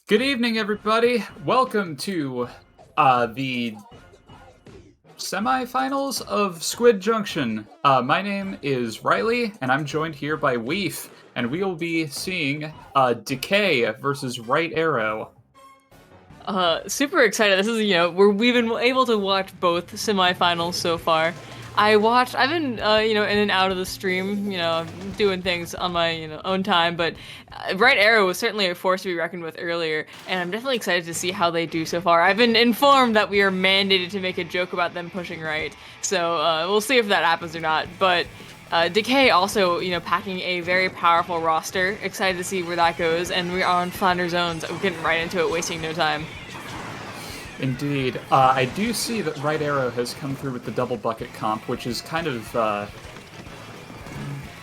Good evening, everybody. Welcome to the semifinals of Squid Junction. My name is Riley, and I'm joined here by Weef, and we will be seeing Decay versus Right Arrow. Super excited. This is, we've been able to watch both semifinals so far. I've been, in and out of the stream, doing things on my, own time, but Right Arrow was certainly a force to be reckoned with earlier, and I'm definitely excited to see how they do so far. I've been informed that we are mandated to make a joke about them pushing right, so we'll see if that happens or not, but Decay also, packing a very powerful roster. Excited to see where that goes, and we're on Flounder zones. We're getting right into it, wasting no time. Indeed. I do see that Right Arrow has come through with the double bucket comp, which is kind of...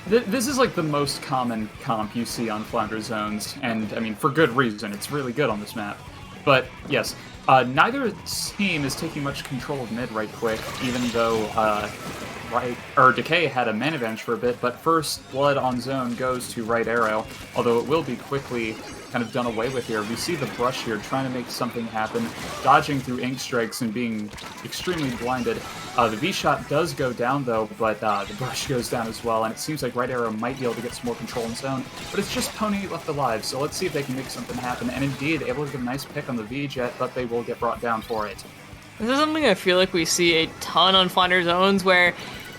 this is like the most common comp you see on Flounder zones, and I mean, for good reason. It's really good on this map. But yes, neither team is taking much control of mid right quick, even though Decay had a man advantage for a bit, but first blood on zone goes to Right Arrow, although it will be quickly kind of done away with here. We see the brush here trying to make something happen, dodging through ink strikes and being extremely blinded. The V-shot does go down though, but the brush goes down as well, and it seems like Right Arrow might be able to get some more control in zone, but it's just Pony left alive, so let's see if they can make something happen, and indeed, able to get a nice pick on the V-jet, but they will get brought down for it. This is something I feel like we see a ton on Flounder zones where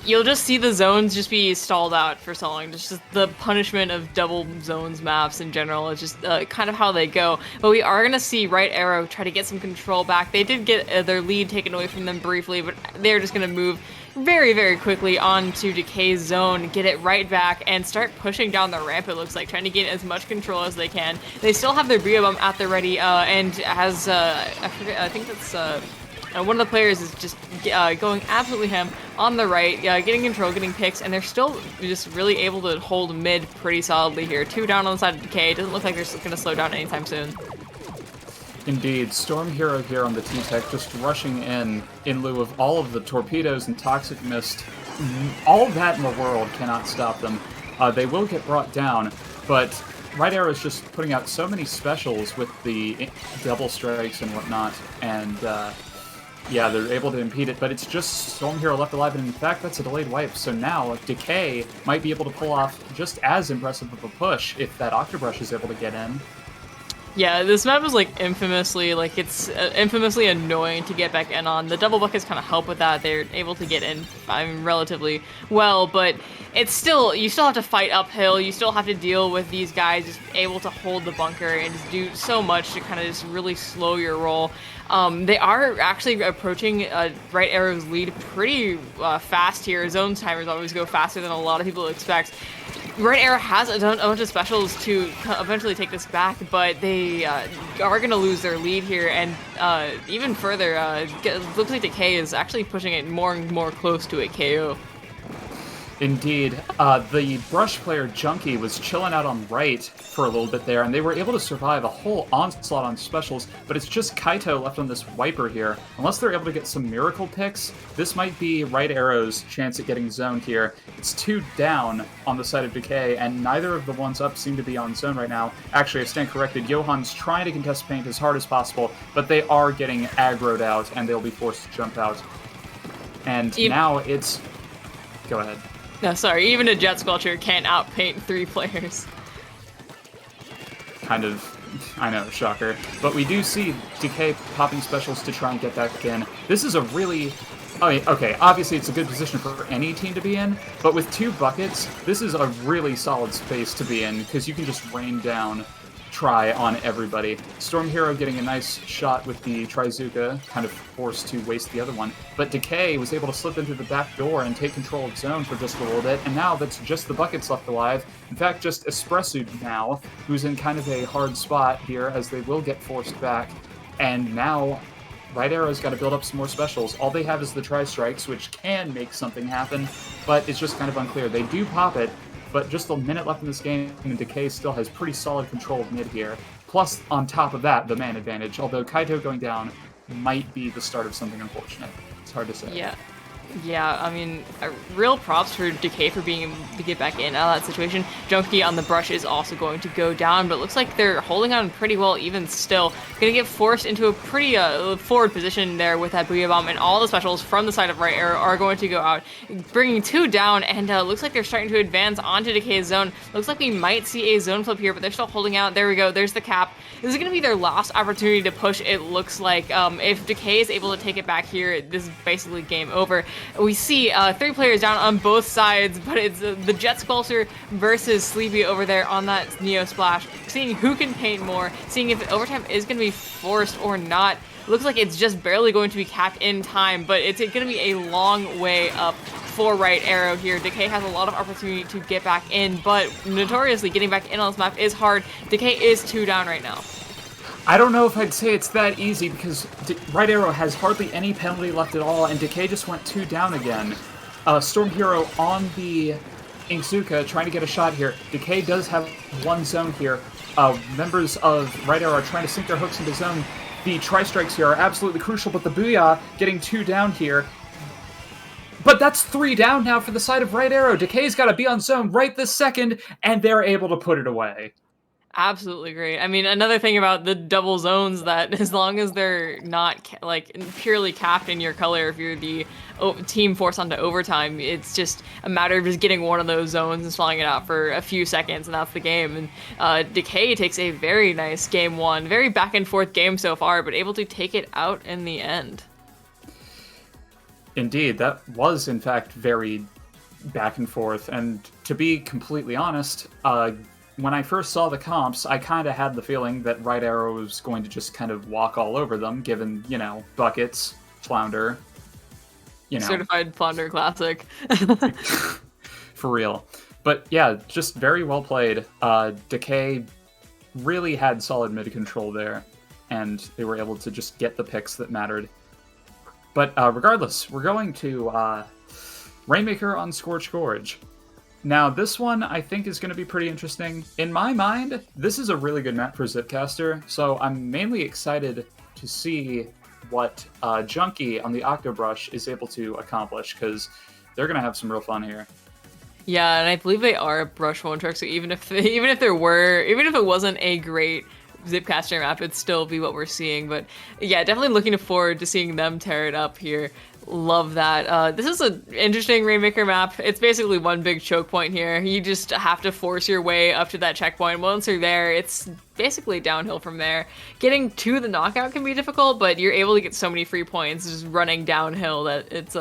you'll just see the zones just be stalled out for so long. Just the punishment of double zones maps in general is just kind of how they go. But we are going to see Right Arrow try to get some control back. They did get their lead taken away from them briefly, but they're just going to move very, very quickly onto Decay's zone, get it right back, and start pushing down the ramp, it looks like, trying to get as much control as they can. They still have their Bria Bomb at the ready, and as, I think that's... one of the players is just going absolutely ham on the right, getting control, getting picks, and they're still just really able to hold mid pretty solidly here. 2 down on the side of Decay. Doesn't look like they're going to slow down anytime soon. Indeed, Storm Hero here on the T-Tech just rushing in lieu of all of the torpedoes and Toxic Mist. All that in the world cannot stop them. They will get brought down, but Right Arrow is just putting out so many specials with the double strikes and whatnot, and yeah, they're able to impede it, but it's just Storm Hero left alive, and in fact, that's a delayed wipe, so now Decay might be able to pull off just as impressive of a push if that Octobrush is able to get in. Yeah, this map is infamously annoying to get back in on. The double buckets kind of help with that. They're able to get in, relatively well, but you still have to fight uphill. You still have to deal with these guys just able to hold the bunker and just do so much to kind of just really slow your roll. They are actually approaching Right Arrow's lead pretty fast here. Zone timers always go faster than a lot of people expect. Right Arrow has a bunch of specials to eventually take this back, but they are going to lose their lead here, and even further, it looks like Decay is actually pushing it more and more close to a KO. Indeed. The Brush player Junkie was chilling out on right for a little bit there, and they were able to survive a whole onslaught on specials, but it's just Kaito left on this Wiper here. Unless they're able to get some miracle picks, this might be Right Arrow's chance at getting zoned here. It's 2 down on the side of Decay, and neither of the ones up seem to be on zone right now. Actually, I stand corrected. Johan's trying to contest paint as hard as possible, but they are getting aggroed out, and they'll be forced to jump out. And now it's... Go ahead. No, sorry, even a Jet Squelcher can't outpaint 3 players. Kind of, I know, shocker. But we do see Decay popping specials to try and get back in. This is a really... I mean, okay, obviously it's a good position for any team to be in, but with 2 buckets, this is a really solid space to be in, because you can just rain down try on everybody. Storm Hero getting a nice shot with the Trizuka, kind of forced to waste the other one, but Decay was able to slip into the back door and take control of zone for just a little bit, and now that's just the buckets left alive. In fact, just Espresso now, who's in kind of a hard spot here, as they will get forced back, and now Right Arrow's got to build up some more specials. All they have is the Tri-Strikes, which can make something happen, but it's just kind of unclear. They do pop it, but just a minute left in this game, and Decay still has pretty solid control of mid here. Plus, on top of that, the man advantage, although Kaito going down might be the start of something unfortunate. It's hard to say. Yeah. Yeah, I mean, real props for Decay for being able to get back in out of that situation. Junkie on the brush is also going to go down, but it looks like they're holding on pretty well even still. Gonna get forced into a pretty forward position there with that Booyah Bomb, and all the specials from the side of right arrow are going to go out, bringing 2 down, and looks like they're starting to advance onto Decay's zone. Looks like we might see a zone flip here, but they're still holding out. There we go, there's the cap. This is going to be their last opportunity to push, it looks like. If Decay is able to take it back here, this is basically game over. We see 3 players down on both sides, but it's the Jet Sculptor versus Sleepy over there on that Neo Splash. Seeing who can paint more, seeing if overtime is going to be forced or not. Looks like it's just barely going to be capped in time, but it's going to be a long way up for right arrow here. Decay has a lot of opportunity to get back in, but notoriously getting back in on this map is hard. Decay is 2 down right now. I don't know if I'd say it's that easy because right arrow has hardly any penalty left at all, and Decay just went 2 down again. Storm Hero on the Inkzuka trying to get a shot here. Decay does have 1 zone here. Members of right arrow are trying to sink their hooks into zone. The tri-strikes here are absolutely crucial, but the Booyah getting 2 down here. But that's 3 down now for the side of right arrow. Decay's got to be on zone right this second, and they're able to put it away. Absolutely great. I mean, another thing about the double zones that as long as they're not like purely capped in your color, if you're the team forced onto overtime, it's just a matter of just getting one of those zones and swelling it out for a few seconds, and that's the game. And Decay takes a very nice game 1, very back and forth game so far, but able to take it out in the end. Indeed, that was in fact very back and forth, and to be completely honest, when I first saw the comps, I kind of had the feeling that right arrow was going to just kind of walk all over them, given, you know, buckets, Flounder, you know. Certified Flounder classic. For real. But yeah, just very well played. Decay really had solid mid control there, and they were able to just get the picks that mattered. But regardless, we're going to Rainmaker on Scorch Gorge. Now, this one I think is going to be pretty interesting. In my mind, this is a really good map for Zipcaster, so I'm mainly excited to see what Junkie on the Octobrush is able to accomplish, because they're going to have some real fun here. Yeah, and I believe they are a brush one trick, so even if it wasn't a great Zipcaster map, it'd still be what we're seeing. But yeah, definitely looking forward to seeing them tear it up here. Love that. This is an interesting Rainmaker map. It's basically one big choke point here. You just have to force your way up to that checkpoint. Once you're there, it's basically downhill from there. Getting to the knockout can be difficult, but you're able to get so many free points just running downhill that it's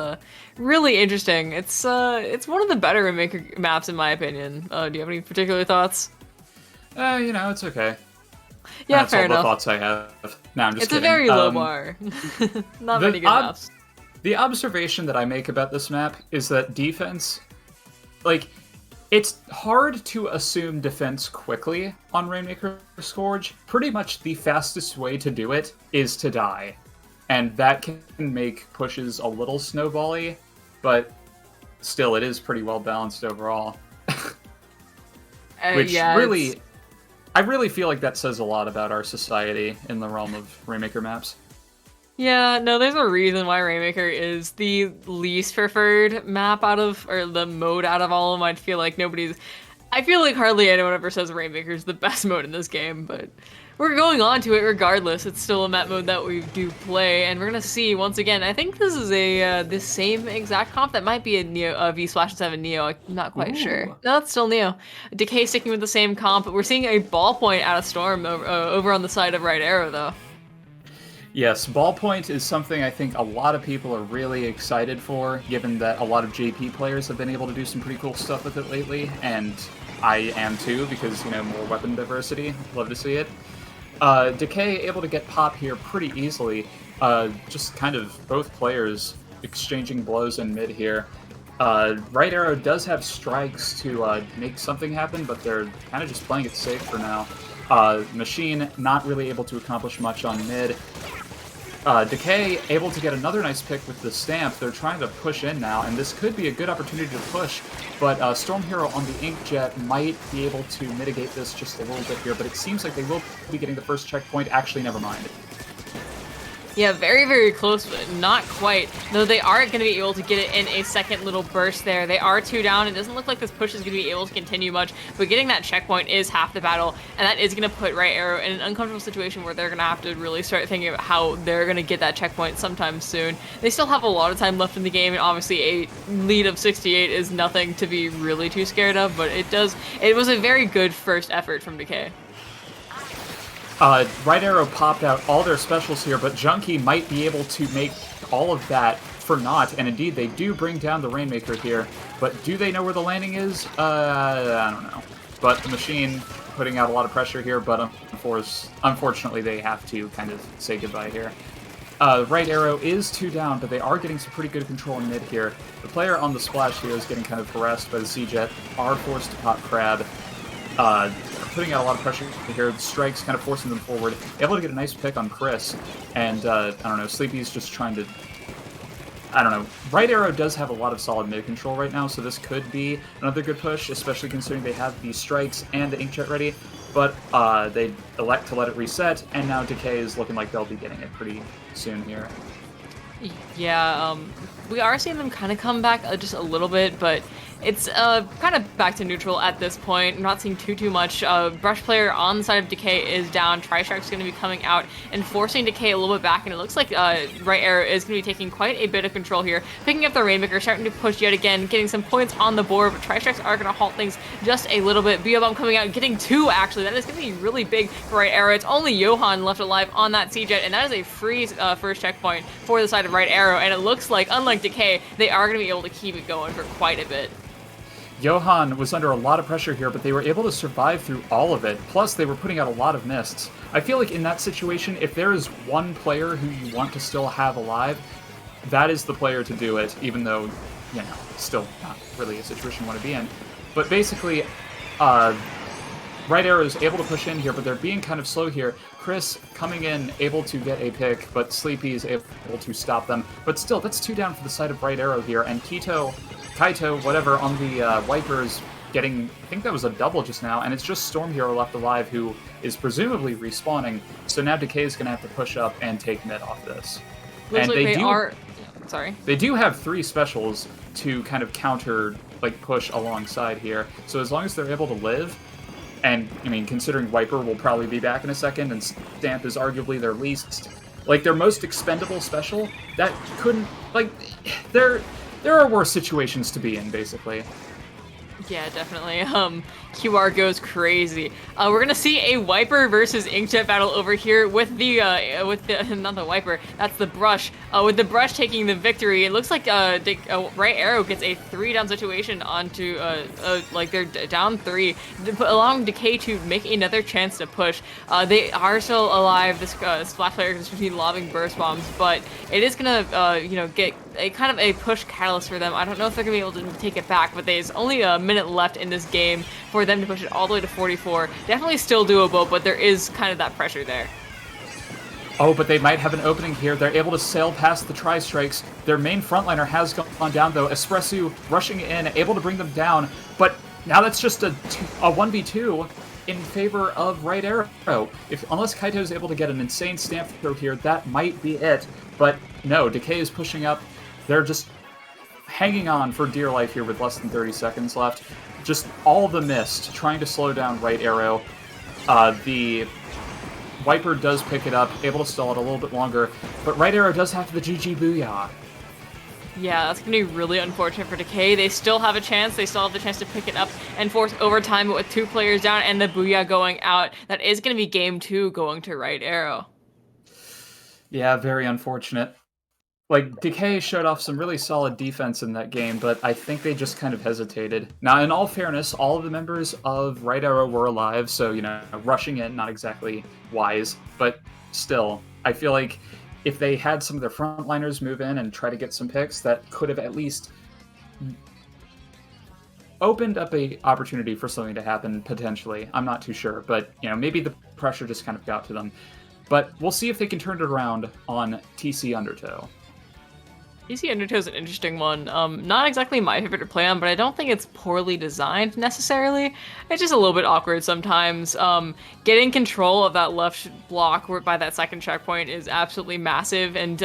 really interesting. It's one of the better Rainmaker maps in my opinion. Do you have any particular thoughts? You know, it's okay. Yeah, that's fair all enough. The thoughts I have. No, I'm just it's kidding. A very low bar. Not many good maps. The observation that I make about this map is that defense, like, it's hard to assume defense quickly on Rainmaker Scourge. Pretty much the fastest way to do it is to die. And that can make pushes a little snowbally, but still, it is pretty well balanced overall. Which yeah, really, I really feel like that says a lot about our society in the realm of Rainmaker maps. Yeah, no, there's a reason why Rainmaker is the least preferred map or the mode out of all of them. I feel like hardly anyone ever says Rainmaker's the best mode in this game, but we're going on to it regardless. It's still a map mode that we do play, and we're gonna see once again. I think this is the same exact comp. That might be a Neo, V/7 Neo. I'm not quite sure. No, it's still Neo. Decay sticking with the same comp, but we're seeing a ballpoint out of Storm over on the side of right arrow though. Yes, Ballpoint is something I think a lot of people are really excited for, given that a lot of JP players have been able to do some pretty cool stuff with it lately, and I am too, because, you know, more weapon diversity. Love to see it. Decay able to get pop here pretty easily. Just kind of both players exchanging blows in mid here. Right arrow does have strikes to make something happen, but they're kind of just playing it safe for now. Machine not really able to accomplish much on mid. Decay able to get another nice pick with the stamp. They're trying to push in now, and this could be a good opportunity to push, but Storm Hero on the Inkjet might be able to mitigate this just a little bit here, but it seems like they will be getting the first checkpoint. Actually, never mind. Yeah, very, very close, but not quite. Though they are going to be able to get it in a second little burst there. They are 2 down. It doesn't look like this push is going to be able to continue much, but getting that checkpoint is half the battle, and that is going to put Right Arrow in an uncomfortable situation where they're going to have to really start thinking about how they're going to get that checkpoint sometime soon. They still have a lot of time left in the game, and obviously a lead of 68 is nothing to be really too scared of, but it was a very good first effort from Decay. Right Arrow popped out all their specials here, but Junkie might be able to make all of that for naught, and indeed they do bring down the Rainmaker here, but do they know where the landing is? I don't know. But the machine putting out a lot of pressure here, but unfortunately they have to kind of say goodbye here. Right Arrow is 2 down, but they are getting some pretty good control in mid here. The player on the splash here is getting kind of harassed by the C-Jet, are forced to pop Crab. Putting out a lot of pressure here. The strikes kind of forcing them forward. Able to get a nice pick on Chris. And, I don't know, Sleepy's just trying to... I don't know. Right Arrow does have a lot of solid mid control right now, so this could be another good push, especially considering they have the strikes and the Inkjet ready. But they elect to let it reset, and now Decay is looking like they'll be getting it pretty soon here. Yeah, we are seeing them kind of come back just a little bit, but it's kind of back to neutral at this point. I'm not seeing too much. Brush player on the side of Decay is down. Tri-Strike's going to be coming out and forcing Decay a little bit back, and it looks like Right Arrow is going to be taking quite a bit of control here. Picking up the Rainmaker, starting to push yet again, getting some points on the board, but Tri-Strikes are going to halt things just a little bit. Bomb coming out, getting 2 actually. That is going to be really big for Right Arrow. It's only Johan left alive on that C-Jet, and that is a free first checkpoint for the side of Right Arrow, and it looks like, unlike Decay, they are going to be able to keep it going for quite a bit. Johan was under a lot of pressure here, but they were able to survive through all of it. Plus, they were putting out a lot of mists. I feel like in that situation, if there is one player who you want to still have alive, that is the player to do it, even though, you know, still not really a situation you want to be in. But basically, Right Arrow is able to push in here, but they're being kind of slow here. Chris coming in, able to get a pick, but Sleepy is able to stop them. But still, that's 2 down for the side of Right Arrow here, and Kaito, whatever, on the Wipers getting, I think that was a double just now, and it's just Storm Hero left alive who is presumably respawning, so now Decay is going to have to push up and take mid off this. Looks and like they do have 3 specials to kind of counter, like, push alongside here, so as long as they're able to live, and, I mean, considering Wiper will probably be back in a second, and Stamp is arguably their least, like, their most expendable special, that couldn't, like, there are worse situations to be in, basically. Yeah, definitely. QR goes crazy. We're gonna see a Wiper versus Inkjet battle over here with the not the Wiper, that's the Brush. With the Brush taking the victory, it looks like Right Arrow gets a 3 down situation onto like they're down 3, allowing Decay to make another chance to push. They are still alive. This Splash player is going to be lobbing burst bombs, but it is gonna you know, get a kind of a push catalyst for them. I don't know if they're gonna be able to take it back, but there's only a minute left in this game for them to push it all the way to 44. Definitely still doable, but there is kind of that pressure there. Oh, but they might have an opening here. They're able to sail past the Tri-Strikes. Their main frontliner has gone down, though. Espresso rushing in, able to bring them down. But now that's just a 1v2 in favor of Right Arrow. Unless Kaito is able to get an insane stamp throw here, that might be it. But no, Decay is pushing up. They're just hanging on for dear life here with less than 30 seconds left. Just all the mist, trying to slow down Right Arrow. The Wiper does pick it up, able to stall it a little bit longer, but Right Arrow does have the GG Booyah. Yeah, that's going to be really unfortunate for Decay. They still have a chance. They still have the chance to pick it up and force overtime, but with 2 players down and the Booyah going out, that is going to be game 2 going to Right Arrow. Yeah, very unfortunate. Like, Decay showed off some really solid defense in that game, but I think they just kind of hesitated. Now, in all fairness, all of the members of Right Arrow were alive, so, you know, rushing in, not exactly wise, but still, I feel like if they had some of their frontliners move in and try to get some picks, that could have at least opened up a opportunity for something to happen, potentially. I'm not too sure, but, you know, maybe the pressure just kind of got to them. But we'll see if they can turn it around on TC Undertow. You see Undertow's an interesting one. Not exactly my favorite plan, but I don't think it's poorly designed necessarily. It's just a little bit awkward sometimes. Getting control of that left block by that second checkpoint is absolutely massive, and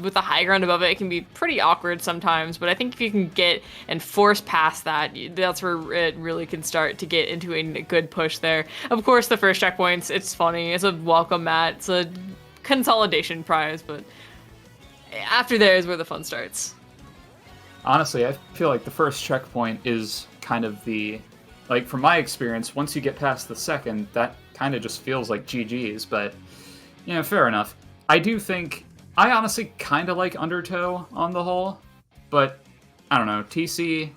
with the high ground above it, it can be pretty awkward sometimes. But I think if you can get and force past that, that's where it really can start to get into a good push there. Of course, the first checkpoints, it's funny. It's a welcome mat. It's a consolidation prize, but after there is where the fun starts. Honestly, I feel like the first checkpoint is kind of the, like, from my experience, once you get past the second, that kind of just feels like GG's, but, you know, fair enough. I do think, I honestly kind of like Undertow on the whole, but, I don't know, TC,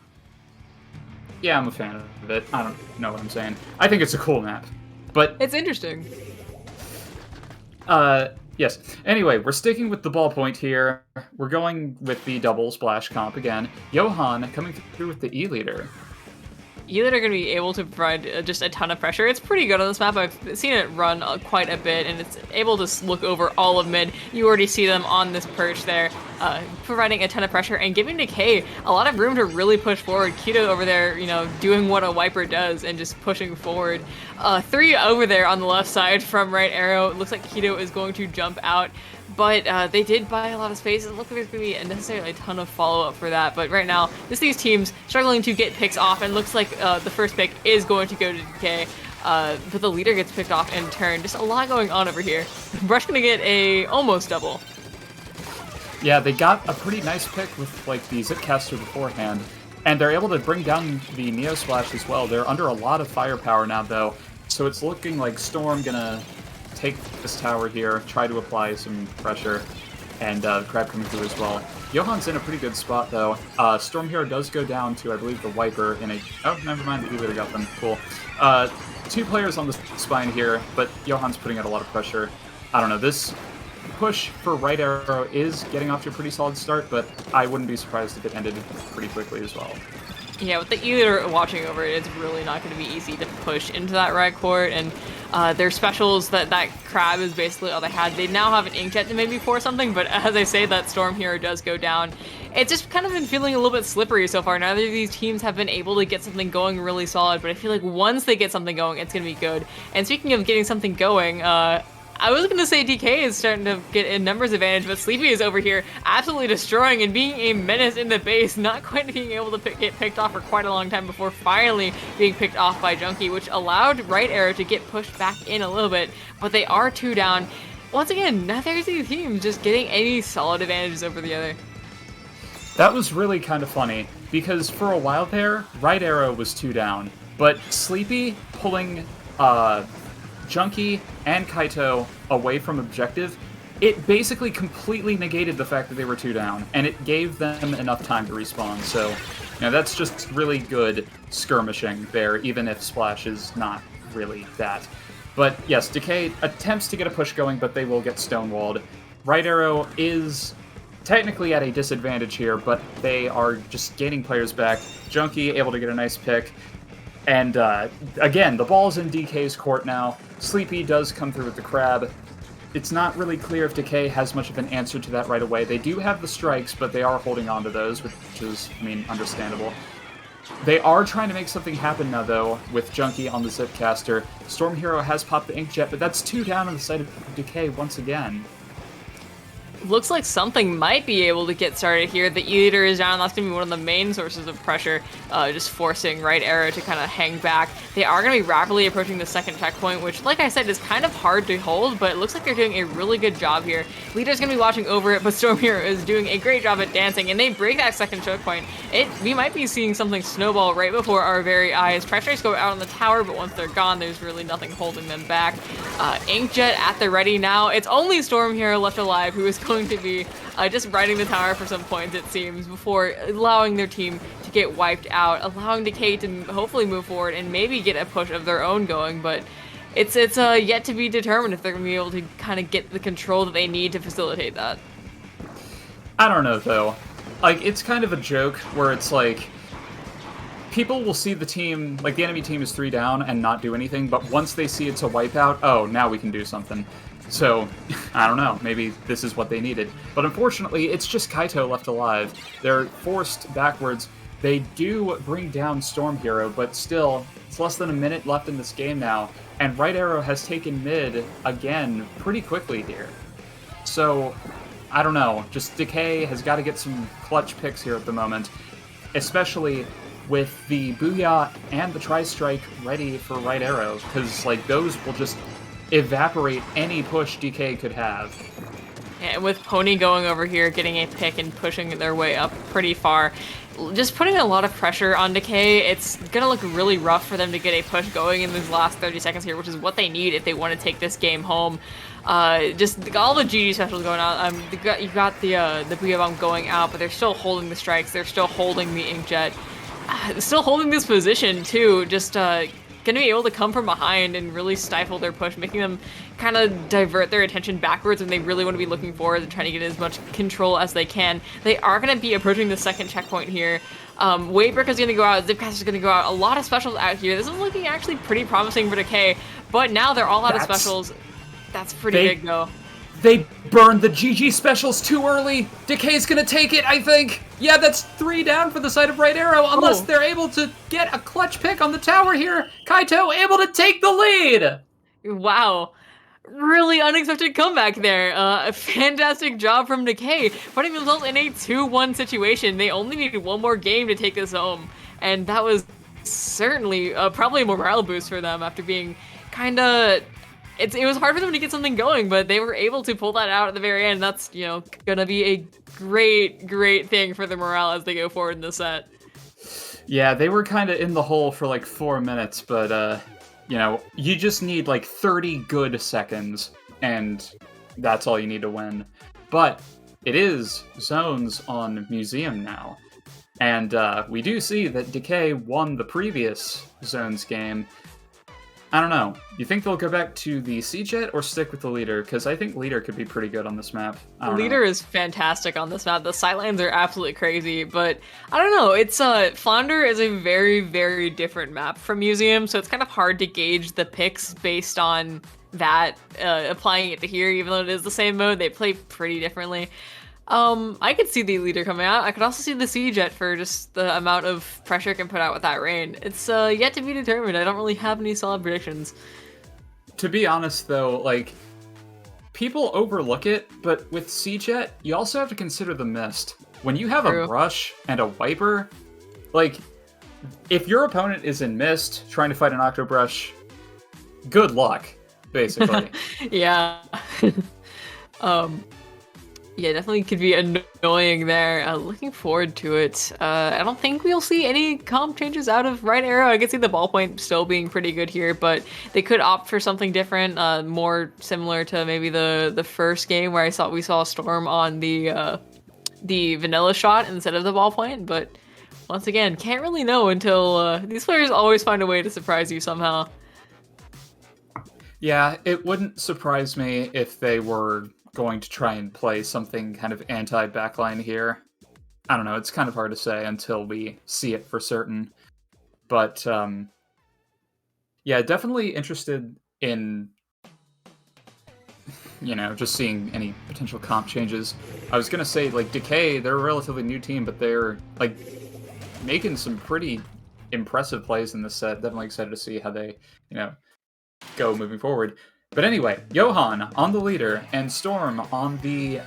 yeah, I'm a fan of it. I don't know what I'm saying. I think it's a cool map, but... It's interesting. Yes. Anyway, we're sticking with the ballpoint here. We're going with the double splash comp again. Johan coming through with the E-leader. E-leader are going to be able to provide just a ton of pressure. It's pretty good on this map. I've seen it run quite a bit, and it's able to look over all of mid. You already see them on this perch there, providing a ton of pressure and giving Decay a lot of room to really push forward. Keto over there, you know, doing what a wiper does and just pushing forward. 3 over there on the left side from right arrow. It looks like Keto is going to jump out. But they did buy a lot of space. It looks like there's going to be necessarily a ton of follow-up for that. But right now, these teams struggling to get picks off, and looks like the first pick is going to go to Decay. But the leader gets picked off in turn. Just a lot going on over here. Brush going to get a almost double. Yeah, they got a pretty nice pick with like the Zipcaster beforehand. And they're able to bring down the Neo Splash as well. They're under a lot of firepower now, though. So it's looking like Storm going to take this tower here, try to apply some pressure, and Crab coming through as well. Johan's in a pretty good spot, though. Storm Hero does go down to, I believe, the Wiper in a... Oh, never mind, the E-leader got them. Cool. 2 players on the spine here, but Johan's putting out a lot of pressure. I don't know, this push for right arrow is getting off to a pretty solid start, but I wouldn't be surprised if it ended pretty quickly as well. Yeah, with the E-leader watching over it, it's really not going to be easy to push into that right court, and their specials, that Crab is basically all they had. They now have an Inkjet to maybe pour something, but as I say, that Storm Hero does go down. It's just kind of been feeling a little bit slippery so far. Neither of these teams have been able to get something going really solid, but I feel like once they get something going, it's going to be good. And speaking of getting something going, I was going to say DK is starting to get a numbers advantage, but Sleepy is over here absolutely destroying and being a menace in the base, not quite being able to get picked off for quite a long time before finally being picked off by Junkie, which allowed right arrow to get pushed back in a little bit, but they are 2 down. Once again, neither of these teams just getting any solid advantages over the other. That was really kind of funny, because for a while there, right arrow was 2 down, but Sleepy pulling Junkie and Kaito away from objective, it basically completely negated the fact that they were 2 down, and it gave them enough time to respawn. So, you know, that's just really good skirmishing there, even if Splash is not really that. But yes, Decay attempts to get a push going, but they will get stonewalled. Right arrow is technically at a disadvantage here, but they are just gaining players back. Junkie able to get a nice pick. And again, the ball's in DK's court now. Sleepy does come through with the Crab. It's not really clear if Decay has much of an answer to that right away. They do have the strikes, but they are holding on to those, which is, I mean, understandable. They are trying to make something happen now, though, with Junkie on the Zipcaster. Storm Hero has popped the Inkjet, but that's 2 down on the side of Decay once again. Looks like something might be able to get started here. The E-leader is down. That's going to be one of the main sources of pressure, just forcing right arrow to kind of hang back. They are going to be rapidly approaching the second checkpoint, which, like I said, is kind of hard to hold, but it looks like they're doing a really good job here. Leader's going to be watching over it, but Storm Hero is doing a great job at dancing, and they break that second checkpoint. We might be seeing something snowball right before our very eyes. Pressure strikes go out on the tower, but once they're gone, there's really nothing holding them back. Inkjet at the ready now. It's only Storm Hero left alive, who is going to be just riding the tower for some points, it seems, before allowing their team to get wiped out, allowing Decay to hopefully move forward and maybe get a push of their own going, but it's yet to be determined if they're going to be able to kind of get the control that they need to facilitate that. I don't know, though. Like, it's kind of a joke where it's like, people will see the team, like the enemy team is 3 down and not do anything, but once they see it's a wipeout, oh, now we can do something. So, I don't know, maybe this is what they needed. But unfortunately, it's just Kaito left alive. They're forced backwards. They do bring down Storm Hero, but still, it's less than a minute left in this game now, and Right Arrow has taken mid again pretty quickly here. So, I don't know, just Decay has got to get some clutch picks here at the moment, especially with the Booyah and the Tri-Strike ready for Right Arrow, because like those will just evaporate any push DK could have. Yeah, with Pony going over here, getting a pick and pushing their way up pretty far, just putting a lot of pressure on Decay. It's gonna look really rough for them to get a push going in these last 30 seconds here, which is what they need if they want to take this game home. Just all the GG specials going on. You got the Booyah Bomb going out, but they're still holding the strikes. They're still holding the Inkjet. Still holding this position too. Just gonna be able to come from behind and really stifle their push, making them kind of divert their attention backwards when they really want to be looking forward and trying to get as much control as they can. They are going to be approaching the second checkpoint here. Waybreaker is going to go out, Zipcast is going to go out, a lot of specials out here. This is looking actually pretty promising for Decay, but now they're all out of specials. That's pretty big though. They burned the GG specials too early. Decay's gonna take it, I think. Yeah, that's 3 down for the side of Right Arrow, unless they're able to get a clutch pick on the tower here. Kaito able to take the lead. Wow. Really unexpected comeback there. A fantastic job from Decay, putting themselves in a 2-1 situation. They only needed one more game to take this home, and that was certainly probably a morale boost for them after being kind of... It was hard for them to get something going, but they were able to pull that out at the very end. That's, you know, gonna be a great thing for the morale as they go forward in the set. Yeah, they were kind of in the hole for like 4 minutes, but, you know, you just need like 30 good seconds, and that's all you need to win. But it is zones on Museum now, and we do see that Decay won the previous zones game. I don't know. You think they'll go back to the C-Jet or stick with the leader? Because I think leader could be pretty good on this map. The leader is fantastic on this map. The sightlines are absolutely crazy, but I don't know. It's Flounder is a very different map from Museum, so it's kind of hard to gauge the picks based on that. Applying it to here, even though it is the same mode, they play pretty differently. I could see the leader coming out. I could also see the C-Jet for just the amount of pressure it can put out with that rain. It's yet to be determined. I don't really have any solid predictions. To be honest, though, like, people overlook it, but with C-Jet, you also have to consider the mist. When you have a brush and a wiper, like, if your opponent is in mist trying to fight an Octobrush, good luck, basically. Yeah. Yeah, definitely could be annoying there. Looking forward to it. I don't think we'll see any comp changes out of Right Arrow. I can see the ballpoint still being pretty good here, but they could opt for something different, more similar to maybe the first game where we saw Storm on the vanilla shot instead of the ballpoint. But once again, can't really know until these players always find a way to surprise you somehow. Yeah, it wouldn't surprise me if they were going to try and play something kind of anti-backline here. I don't know, it's kind of hard to say until we see it for certain. But, yeah, definitely interested in, you know, just seeing any potential comp changes. I was gonna say, like, Decay, they're a relatively new team, but they're, like, making some pretty impressive plays in this set. Definitely excited to see how they, you know, go moving forward. But anyway, Johan on the leader and Storm on the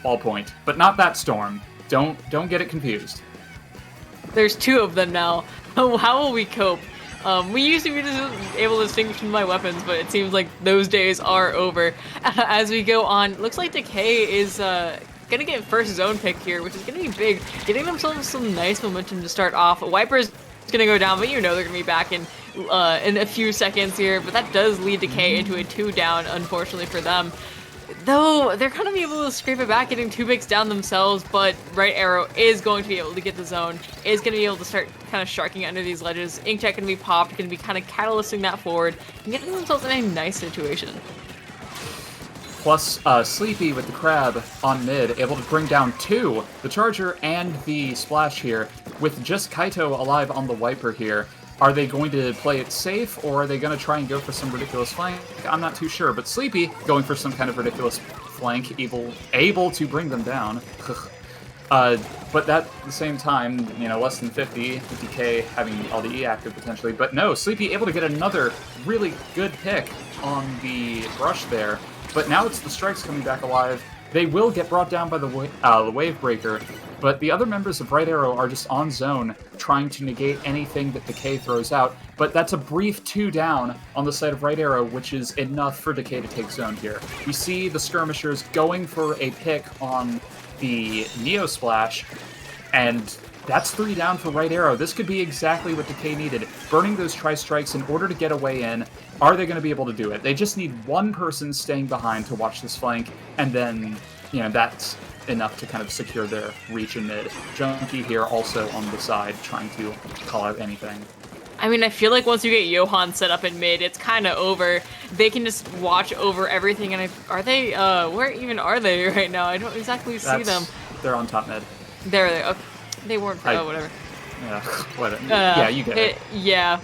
ballpoint, but not that Storm. Don't get it confused. There's 2 of them now. How will we cope? We used to be able to distinguish between my weapons, but it seems like those days are over. As we go on, looks like Decay is gonna get first zone pick here, which is gonna be big, getting themselves some nice momentum to start off. Wiper's gonna go down, but you know they're gonna be back in a few seconds here, but that does lead Decay into a 2 down, unfortunately for them. Though they're kind of able to scrape it back, getting 2 picks down themselves, but Right Arrow is going to be able to get the zone, is going to be able to start kind of sharking under these ledges. Inkjet going to be popped, going to be kind of catalysting that forward, and getting themselves in a nice situation. Plus, Sleepy with the crab on mid, able to bring down 2, the Charger and the Splash here, with just Kaito alive on the Wiper here. Are they going to play it safe, or are they going to try and go for some ridiculous flank? I'm not too sure, but Sleepy going for some kind of ridiculous flank, able to bring them down. But at the same time, you know, less than 50, Decay having LDE active potentially. But no, Sleepy able to get another really good pick on the brush there. But now it's the strikes coming back alive. They will get brought down by the Wave Breaker, but the other members of Right Arrow are just on zone, trying to negate anything that Decay throws out. But that's a brief 2 down on the side of Right Arrow, which is enough for Decay to take zone here. We see the skirmishers going for a pick on the Neo Splash, and that's 3 down for Right Arrow. This could be exactly what Decay needed. Burning those tri-strikes in order to get a way in. Are they going to be able to do it? They just need one person staying behind to watch this flank, and then, you know, that's enough to kind of secure their reach in mid. Junkie here also on the side, trying to call out anything. I mean, I feel like once you get Johan set up in mid, it's kind of over. They can just watch over everything, and are they, where even are they right now? I don't exactly see them. They're on top mid. There they are. They weren't, whatever. Yeah, whatever. Yeah, you get it. Yeah.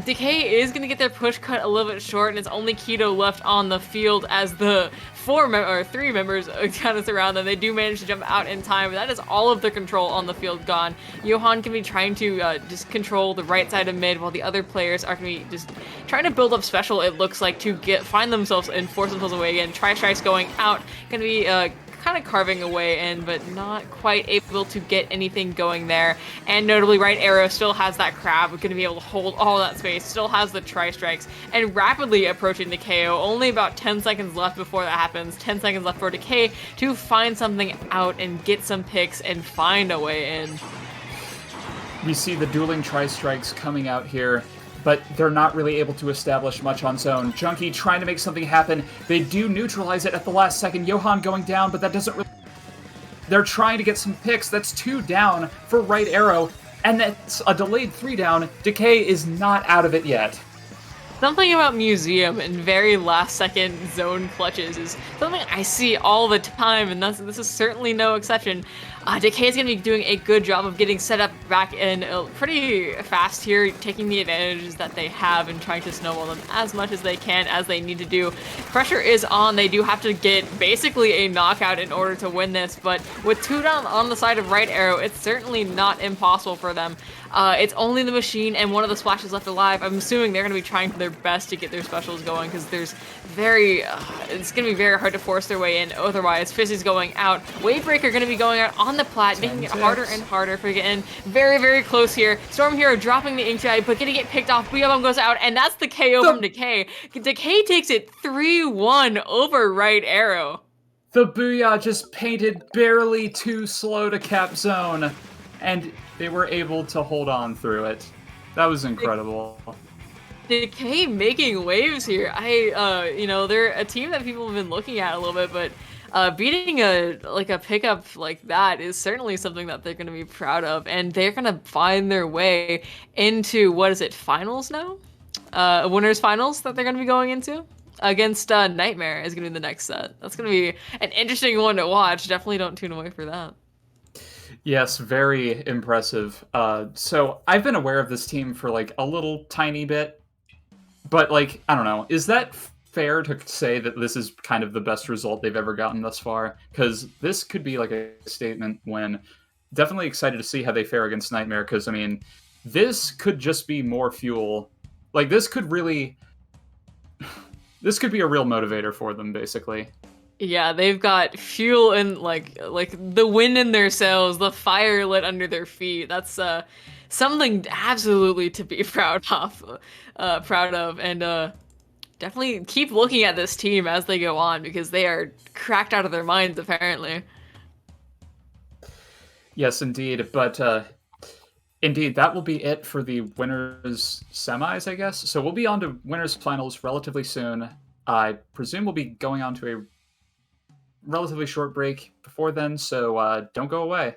Decay is gonna get their push cut a little bit short, and it's only Keto left on the field as the 3 members kind of surround them. They do manage to jump out in time, but that is all of their control on the field gone. Johan can be trying to just control the right side of mid, while the other players are gonna be just trying to build up special, it looks like, to find themselves and force themselves away again. Tri-strikes going out, gonna be kind of carving away in, but not quite able to get anything going there. And notably, Right Arrow still has that crab, going to be able to hold all that space, still has the tri-strikes, and rapidly approaching the KO. Only about 10 seconds left before that happens. 10 seconds left for Decay to find something out and get some picks and find a way in. We see the dueling tri-strikes coming out here, but they're not really able to establish much on zone. Junkie trying to make something happen. They do neutralize it at the last second. Johan going down, but that doesn't really... They're trying to get some picks. That's 2 down for Right Arrow, and that's a delayed 3 down. Decay is not out of it yet. Something about Museum and very last-second zone clutches is something I see all the time, and this is certainly no exception. Decay is going to be doing a good job of getting set up back in pretty fast here, taking the advantages that they have and trying to snowball them as much as they can, as they need to do. Pressure is on. They do have to get basically a knockout in order to win this, but with 2 down on the side of Right Arrow, it's certainly not impossible for them. It's only the machine and one of the splashes left alive. I'm assuming they're going to be trying their best to get their specials going, because it's going to be very hard to force their way in otherwise. Fizzy's going out. Wavebreaker going to be going out on the plat, making it harder and harder for getting very, very close here. Storm Hero dropping the Ink Eye, but going to get picked off. Booyah Bomb goes out, and that's the KO from Decay. Decay takes it 3-1 over Right Arrow. The Booyah just painted barely too slow to cap zone, and they were able to hold on through it. That was incredible. Decay making waves here. They're a team that people have been looking at a little bit, but beating a pickup like that is certainly something that they're going to be proud of, and they're going to find their way into, finals now? Winners Finals that they're going to be going into? Against Nightmare is going to be the next set. That's going to be an interesting one to watch. Definitely don't tune away for that. Yes, very impressive. So I've been aware of this team for like a little tiny bit, but like, I don't know, is that fair to say that this is kind of the best result they've ever gotten thus far? Because this could be like a statement win. Definitely excited to see how they fare against Nightmare, because I mean, this could just be more fuel. Like, this could be a real motivator for them, basically. Yeah, they've got fuel and like the wind in their sails, the fire lit under their feet. That's something absolutely to be proud of, and definitely keep looking at this team as they go on, because they are cracked out of their minds apparently. Yes, indeed. But indeed, that will be it for the winners semis, I guess. So we'll be on to winners finals relatively soon. I presume we'll be going on to a relatively short break before then, so don't go away.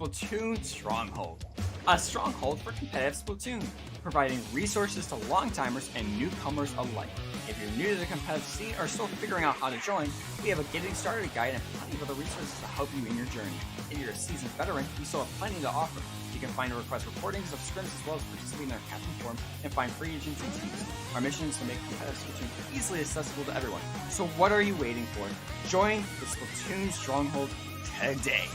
Splatoon Stronghold, a stronghold for competitive Splatoon, providing resources to long-timers and newcomers alike. If you're new to the competitive scene or still figuring out how to join, we have a getting started guide and plenty of other resources to help you in your journey. If you're a seasoned veteran, we still have plenty to offer. You can find and request recordings of scrims as well as participate in our captain forum and find free agents and teams. Our mission is to make competitive Splatoon easily accessible to everyone. So what are you waiting for? Join the Splatoon Stronghold today!